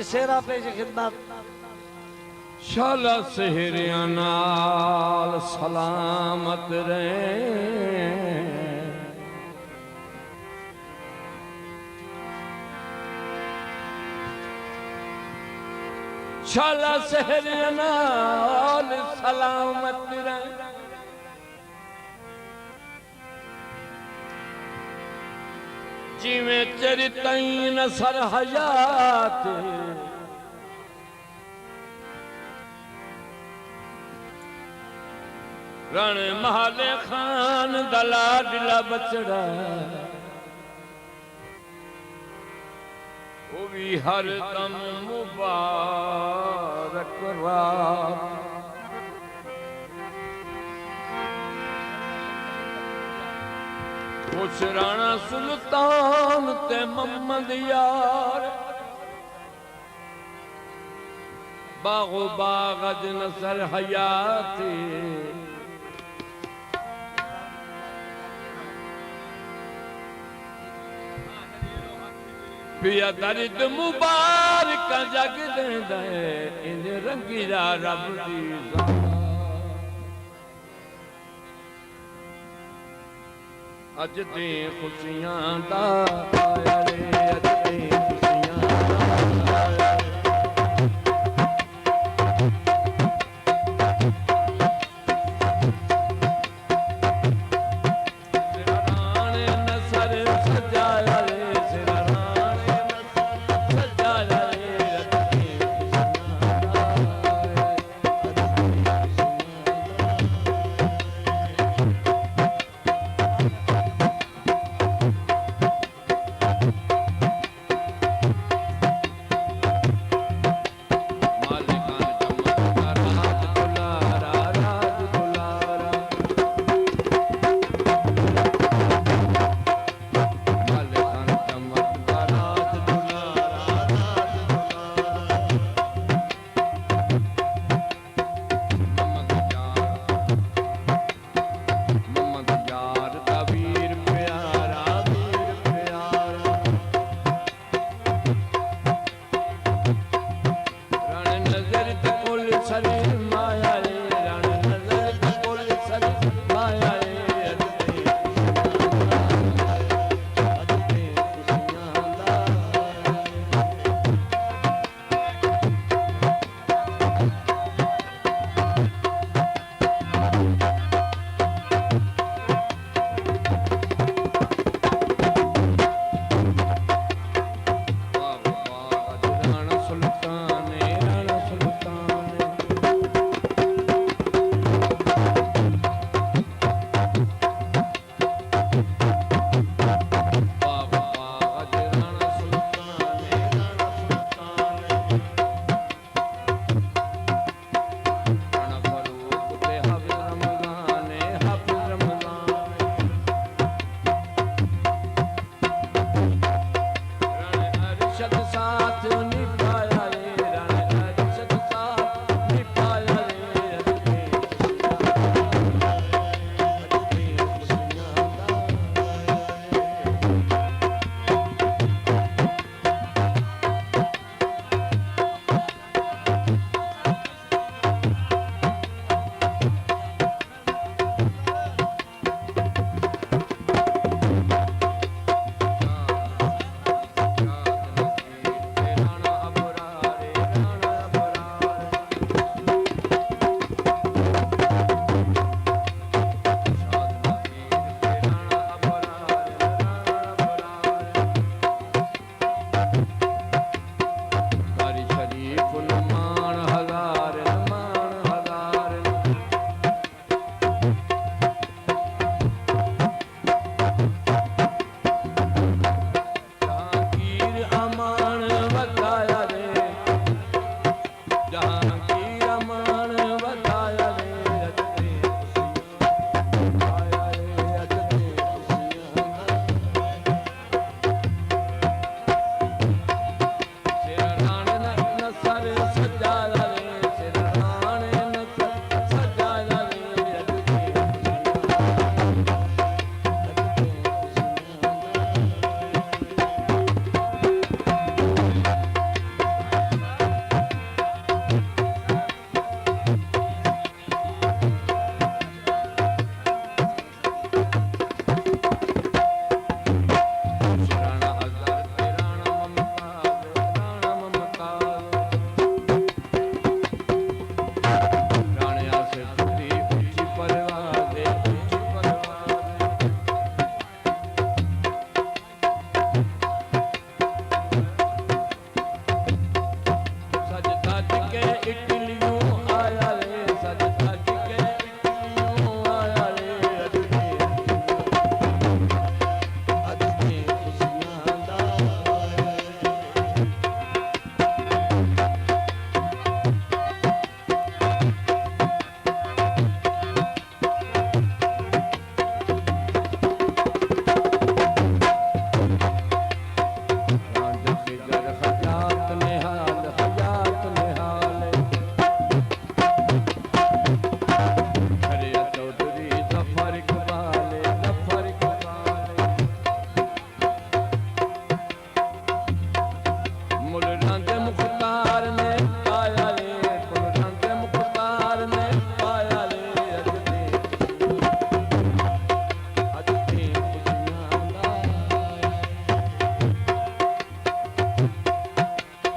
शेरा पेश खिदमत शाला सेहरिया नाल सलामत रहे शाला सेहरिया नाल सलामत रहे जिमें तेरी तईन सर हयात रण महाले खान दला दिला बचड़ा वो भी हर दम मुबारक रात उस राणा सुल्तान ते मोहम्मद यार बागो बागज नसर हयाती पिया दरिद मुबारक जग दे इन रंगीला रब दी अज दी खुशियां दा आया रे अज दी खुशियां दा आया तेरा राणे नसर सजाया रे तेरा राणे नसर सजाया रे अज दी खुशियां दा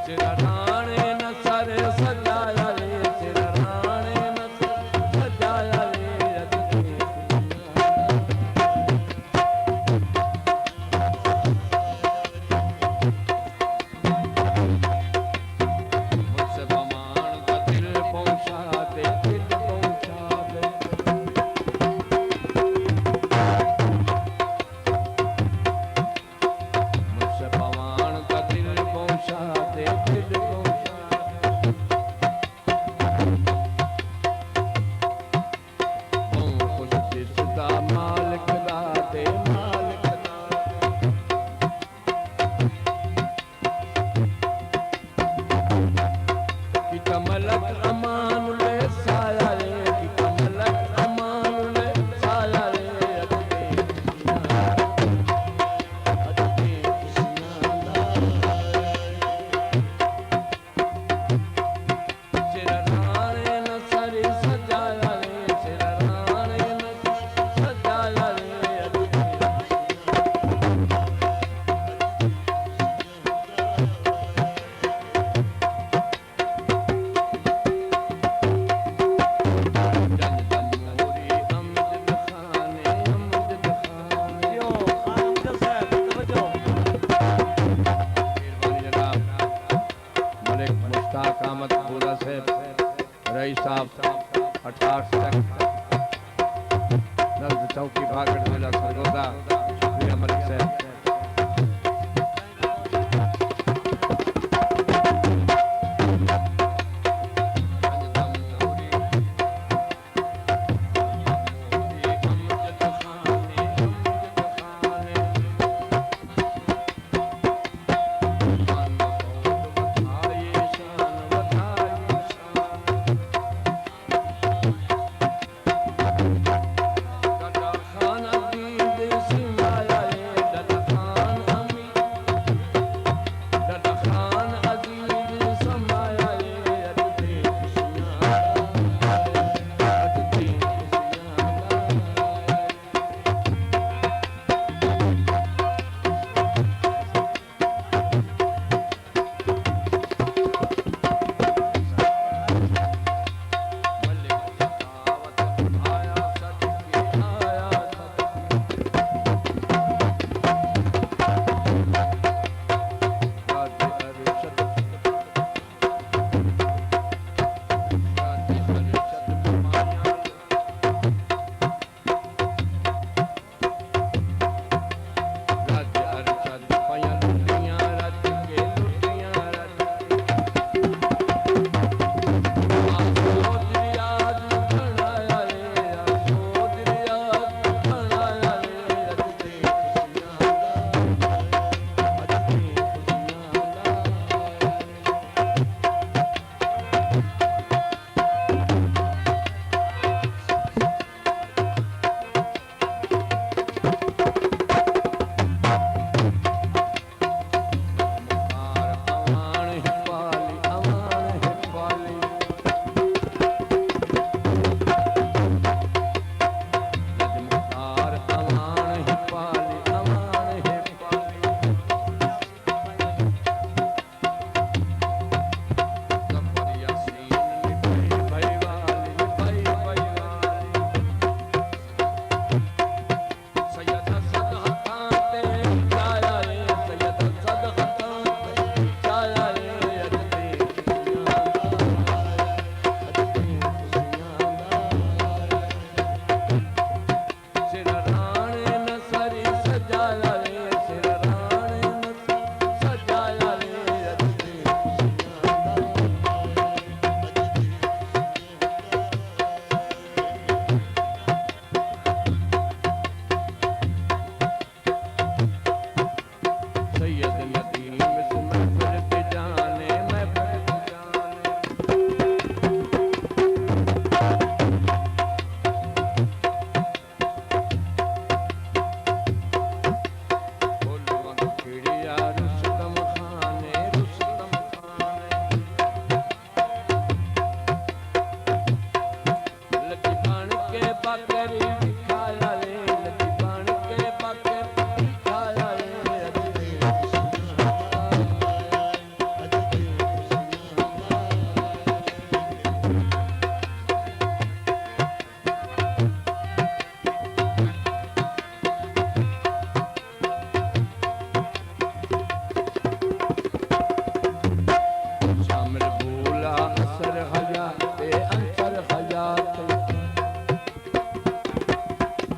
सिर राणे न सर सजाया रे सिर राणे न सर सजाया रे अजमेर मुझसे बमान का दिल पहुंचा दे दिल पहुंचा दे मुझसे बमान का दिल पहुंचा दे दिल पहुंचा दे खुश जिसदा मालिक दा दे मालिक दा कि कमलक अमान ले साया रे कि कमलक अमान ले साया रे अजमेर अजमेर सिर राणे न सर सजाया रे सिर राणे न सर सजाया रे अजमेर रईस साहब 88 तक नजद चौकी भागड़ जिला सरगोदा प्रिया मलिक साहब